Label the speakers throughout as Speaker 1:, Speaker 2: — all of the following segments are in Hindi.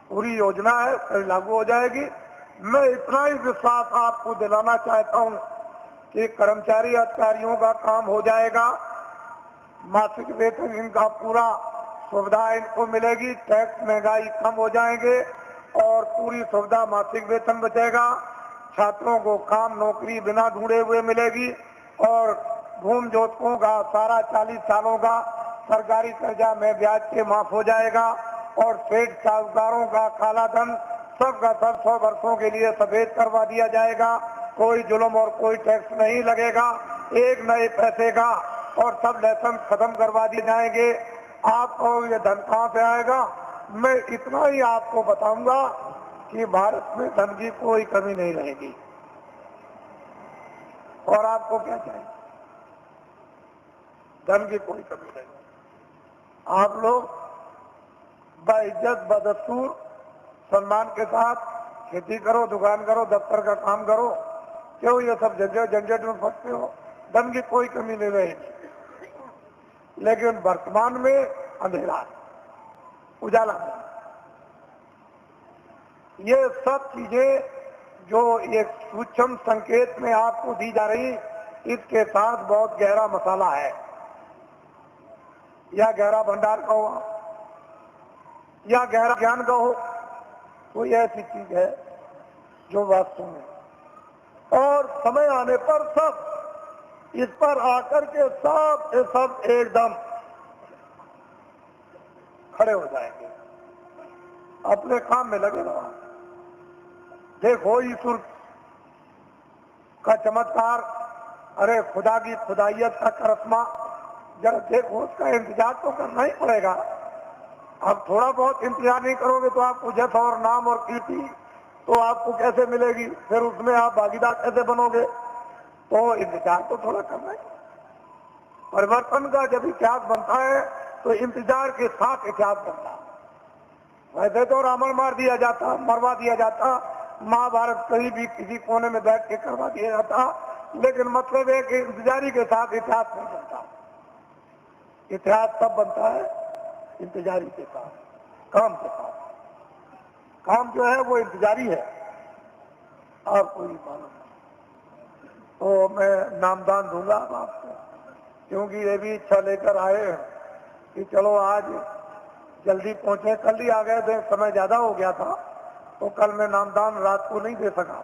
Speaker 1: पूरी योजना है, फिर लागू हो जाएगी। मैं इतना ही विश्वास आपको दिलाना चाहता हूं कि कर्मचारी अधिकारियों का काम हो जाएगा, मासिक वेतन इनका पूरा सुविधा इनको मिलेगी, टैक्स महंगाई कम हो जाएंगे और पूरी सुविधा मासिक वेतन बचेगा। छात्रों को काम नौकरी बिना ढूंढे हुए मिलेगी और भूमि जोतकों का सारा 40 सालों का सरकारी कर्जा में ब्याज के माफ हो जाएगा और सेठ साहूकारों का काला धन सबका सब 100 वर्षों के लिए सफेद करवा दिया जाएगा। कोई जुल्म और कोई टैक्स नहीं लगेगा, एक नए पैसे का, और सब लाइसेंस खत्म करवा दिए जाएंगे। आपको ये धन कहाँ से आएगा? मैं इतना ही आपको बताऊंगा कि भारत में धन की कोई कमी नहीं रहेगी। और आपको क्या चाहिए? धन की कोई कमी नहीं। आप लोग बाइज्जत बदस्तूर सम्मान के साथ खेती करो, दुकान करो, दफ्तर का काम करो। क्यों ये सब झंझट में फंसते हो? धन की कोई कमी नहीं रहेगी। लेकिन वर्तमान में अंधेरा, उजाला नहीं। ये सब चीजें जो एक सूक्ष्म संकेत में आपको दी जा रही, इसके साथ बहुत गहरा मसाला है, या गहरा भंडार का हो या गहरा ज्ञान का हो, कोई ऐसी चीज है जो वास्तव में, और समय आने पर सब इस पर आकर के सब एकदम खड़े हो जाएंगे, अपने काम में लगे रहो। देखो ईश्वर का चमत्कार, अरे खुदा की खुदाइयत का करिश्मा, जरा देखो, उसका इंतजार तो करना ही पड़ेगा। अब थोड़ा बहुत इंतजार नहीं करोगे तो आपको जस और नाम और कीर्ति तो आपको कैसे मिलेगी? फिर उसमें आप भागीदार कैसे बनोगे? तो इंतजार तो थोड़ा करना ही। परिवर्तन का जब इतिहास बनता है तो इंतजार के साथ इतिहास बनता है। वैसे तो रावण मार दिया जाता, मरवा दिया जाता, महाभारत कहीं भी किसी कोने में बैठ के करवा दिया जाता, लेकिन मतलब है कि इंतजारी के साथ इतिहास नहीं बनता। इतिहास तब बनता है इंतजारी के साथ, काम के साथ। काम जो है वो इंतजारी है, आपको ही मालूम है। तो मैं नामदान दूंगा अब आपको, क्योंकि ये भी इच्छा लेकर आए हैं कि चलो आज जल्दी पहुंचे। कल ही आ गए थे, समय ज्यादा हो गया था, तो कल मैं नामदान रात को नहीं दे सका,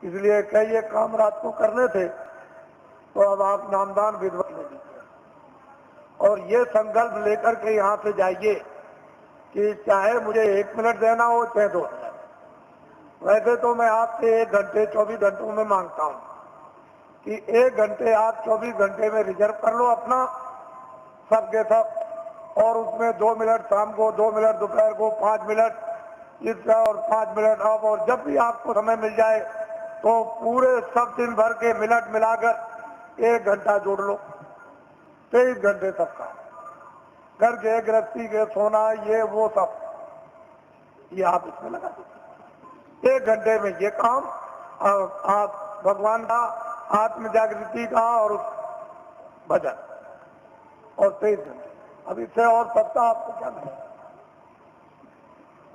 Speaker 1: इसलिए कई ये काम रात को करने थे। तो अब आप नामदान विधिवत ले लीजिए और ये संकल्प लेकर के यहाँ से जाइए कि चाहे मुझे 1 मिनट देना हो चाहे 2 मिनट। वैसे तो मैं आपसे 1 घंटे 24 घंटों में मांगता हूँ कि 1 घंटे आप 24 घंटे में रिजर्व कर लो अपना, सबके सब, और उसमें 2 मिनट शाम को, 2 मिनट दोपहर को, 5 मिनट इसका और 5 मिनट अब, और जब भी आपको समय मिल जाए तो पूरे सब दिन भर के मिनट मिलाकर 1 घंटा जोड़ लो। 23 घंटे सबका, घर के, गृहस्थी के, सोना, ये वो सब, ये आप इसमें लगा दीजिए। 1 घंटे में ये काम, और आप भगवान का, आत्म जागृति का और भजन, और 23 घंटे। अब इससे और सत्ता आपको क्या मिलेगा?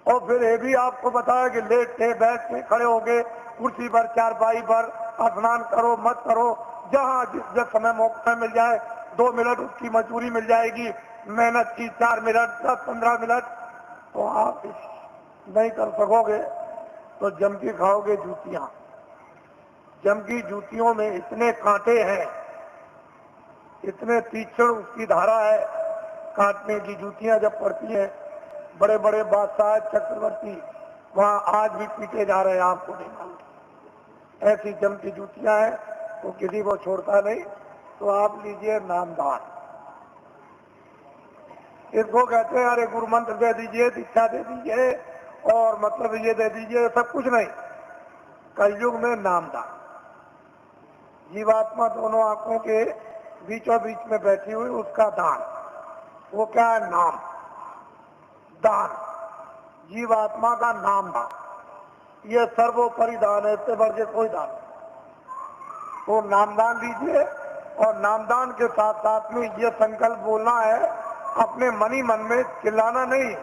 Speaker 1: और फिर ये भी आपको बताया कि लेट के, बैठ के, खड़े हो गए, कुर्सी पर, चारपाई पर, स्नान करो मत करो, जहाँ जिस समय मौका मिल जाए 2 मिनट उसकी मजदूरी मिल जाएगी, मेहनत की 4 मिनट 10-15 मिनट, तो आप नहीं कर सकोगे तो जम की खाओगे जूतियां। जम की जूतियों में इतने कांटे हैं, इतने तीक्ष्ण उसकी धारा है, काटने की जूतियां जब पड़ती हैं, बड़े बड़े बादशाह चक्रवर्ती वहां आज भी पीटे जा रहे हैं, आपको नहीं मालूम। ऐसी जम की जूतियां हैं, तो किसी को छोड़ता नहीं। तो आप लीजिए नामदान, इसको कहते हैं अरे गुरु मंत्र दे दीजिए, दीक्षा दे दीजिए, और मतलब ये दे दीजिए, सब कुछ नहीं। कलयुग में नामदान, जीवात्मा दोनों आंखों के बीचों बीच में बैठी हुई, उसका दान, वो क्या है? नाम दान, जीवात्मा का नाम दान, ये सर्वोपरि दान है, इससे बढ़ के कोई दान नहीं। तो नामदान दीजिए, और नामदान के साथ साथ में ये संकल्प बोलना है, अपने मन ही मन में चिल्लाना नहीं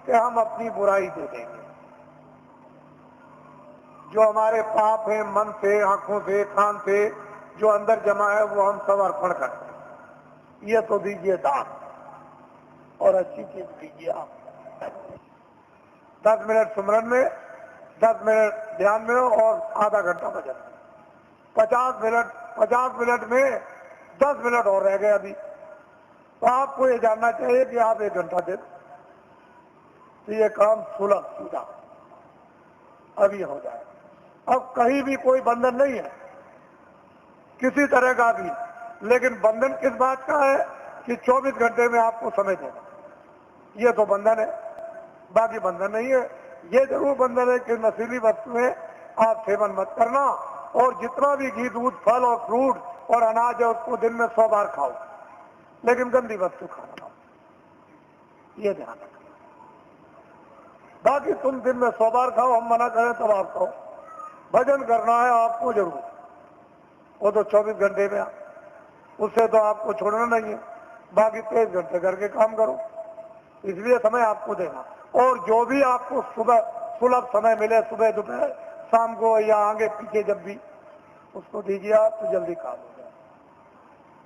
Speaker 1: कि हम अपनी बुराई दे देंगे। जो हमारे पाप है, मन से, आंखों से, कान से जो अंदर जमा है, वो हम सब अर्पण करते हैं। ये तो दीजिए दान, और अच्छी चीज दीजिए आप। 10 मिनट सुमरन में, 10 मिनट ध्यान में और आधा घंटा भजन में। 50 मिनट में 10 मिनट और रह गए अभी, तो आपको ये जानना चाहिए कि आप 1 घंटा दे, तो ये काम सुलभ सीधा अभी हो जाए। अब कहीं भी कोई बंधन नहीं है किसी तरह का भी, लेकिन बंधन किस बात का है कि 24 घंटे में आपको समय देना, ये तो बंधन है, बाकी बंधन नहीं है। ये जरूर बंधन है कि नशीली वस्तुएं आप सेवन मत करना, और जितना भी घी, दूध, फल और फ्रूट और अनाज है उसको दिन में 100 बार खाओ, लेकिन गंदी वस्तु खाना ना, ये ध्यान रखना। बाकी तुम दिन में 100 बार खाओ, हम मना करें तब आप खाओ। भजन करना है आपको जरूर, वो तो 24 घंटे में, उससे तो आपको छोड़ना नहीं है। बाकी 23 घंटे करके काम करो, इसलिए समय आपको देना। और जो भी आपको सुबह सुलभ समय मिले, सुबह दोपहर शाम को या आगे पीछे जब भी, उसको दीजिए आप, तो जल्दी काम हो जाए।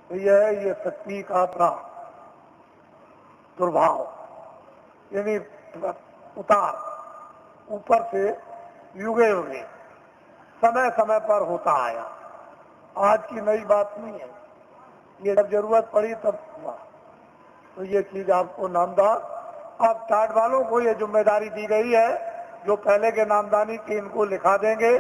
Speaker 1: तो यह है ये शक्ति का अपना दुर्भाव, यानी उतार ऊपर से युगे युगे समय समय पर होता आया, आज की नई बात नहीं है। ये जब जरूरत पड़ी तब हुआ। तो ये चीज आपको नामदान, अब टाट वालों को ये जिम्मेदारी दी गई है, जो पहले के नामदानी की इनको लिखा देंगे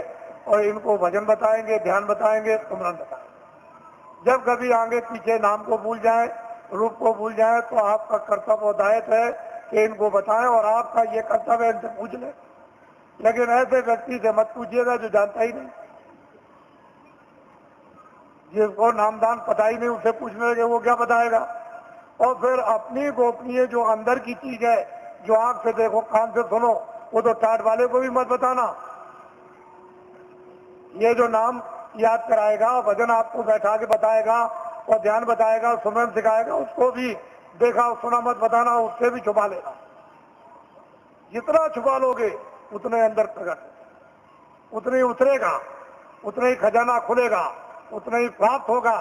Speaker 1: और इनको भजन बताएंगे, ध्यान बताएंगे, सुमरन बताएंगे। जब कभी आगे पीछे नाम को भूल जाए, रूप को भूल जाए, तो आपका कर्तव्य और दायित्व है कि इनको बताएं, और आपका ये कर्तव्य इनसे पूछ ले। लेकिन ऐसे व्यक्ति से मत पूछिएगा जो जानता ही नहीं, जिसको नामदान पता ही नहीं, उससे पूछने लगे वो क्या बताएगा। और फिर अपनी गोपनीय जो अंदर की चीज है, जो आंख से देखो, कान से सुनो, वो तो टाट वाले को भी मत बताना। ये जो नाम याद कराएगा, भजन आपको बैठा के बताएगा और ध्यान बताएगा, सुमरन सिखाएगा, उसको भी देखा सुना मत बताना, उससे भी छुपा लेना। जितना छुपा लोगे उतने अंदर प्रकट, उतने ही उतरेगा, उतना ही खजाना खुलेगा, उतना ही प्राप्त होगा।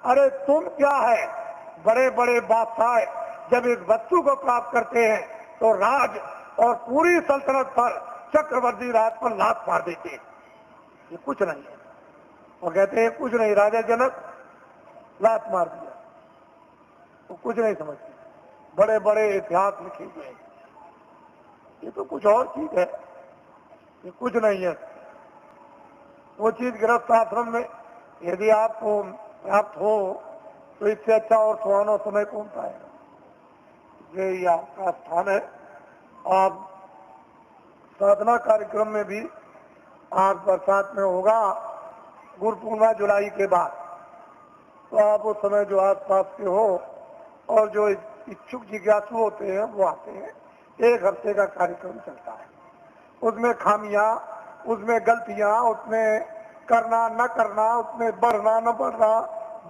Speaker 1: अरे तुम क्या है, बड़े बड़े बादशाह जब इस वस्तु को प्राप्त करते हैं तो राज और पूरी सल्तनत पर, चक्रवर्ती राज पर लात मार देते हैं। ये कुछ नहीं है, और कहते हैं कुछ नहीं, राजा जनक लात मार दिया, वो कुछ नहीं समझते। बड़े बड़े इतिहास लिखे हुए हैं, ये तो कुछ और चीज है, ये कुछ नहीं है। वो चीज गृहस्थ आश्रम में यदि आपको प्राप्त हो तो इससे अच्छा और सुहाना समय कौन पाएगा। ये आपका स्थान है। आप साधना कार्यक्रम में भी आज बरसात में होगा, गुरु पूर्णिमा जुलाई के बाद, तो आप उस समय जो आस पास के हो और जो इच्छुक जिज्ञासु होते हैं वो आते हैं। 1 हफ्ते का कार्यक्रम चलता है, उसमें खामियां, उसमें गलतियां, उसमें करना न करना, उसमें बढ़ना न बढ़ना,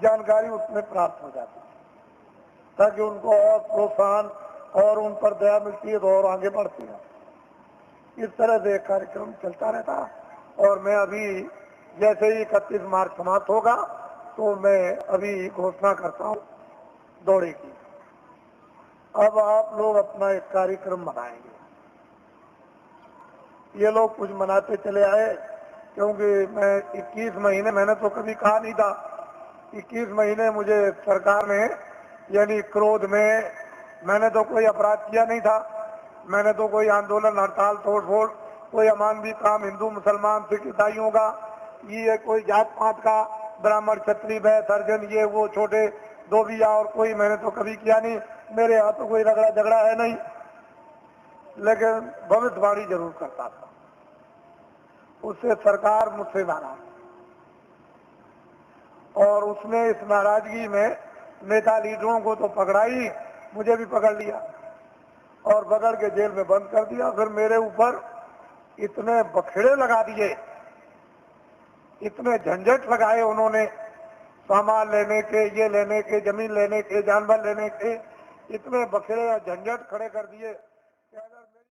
Speaker 1: जानकारी उसमें प्राप्त हो जाती है, ताकि उनको और प्रोत्साहन और उन पर दया मिलती है तो और आगे बढ़ती है। इस तरह से कार्यक्रम चलता रहता। और मैं अभी जैसे ही 31 मार्च समाप्त होगा तो मैं अभी घोषणा करता हूँ दौड़े की। अब आप लोग अपना एक कार्यक्रम मनाएंगे। ये लोग कुछ मनाते चले आए, क्योंकि मैं 21 महीने, मैंने तो कभी कहा नहीं था, 21 महीने मुझे सरकार ने, यानी क्रोध में, मैंने तो कोई अपराध किया नहीं था, मैंने तो कोई आंदोलन, हड़ताल, तोड़ फोड़, कोई अमानवीय काम हिंदू मुसलमान सिख ईसाइयों का, ये कोई जात पात का, ब्राह्मण क्षत्रिय वैश्य हरिजन, ये वो छोटे धोबिया और कोई, मैंने तो कभी किया नहीं। मेरे यहाँ तो कोई रगड़ा झगड़ा है नहीं, लेकिन भविष्यवाणी जरूर करता था। उससे सरकार मुझसे नाराज, और उसने इस नाराजगी में नेता लीडरों को तो पकड़ा ही, मुझे भी पकड़ लिया और पकड़ के जेल में बंद कर दिया। फिर मेरे ऊपर इतने बखेड़े लगा दिए, इतने झंझट लगाए उन्होंने, सामान लेने के, ये लेने के, जमीन लेने के, जानवर लेने के, इतने बखेड़े झंझट खड़े कर दिए।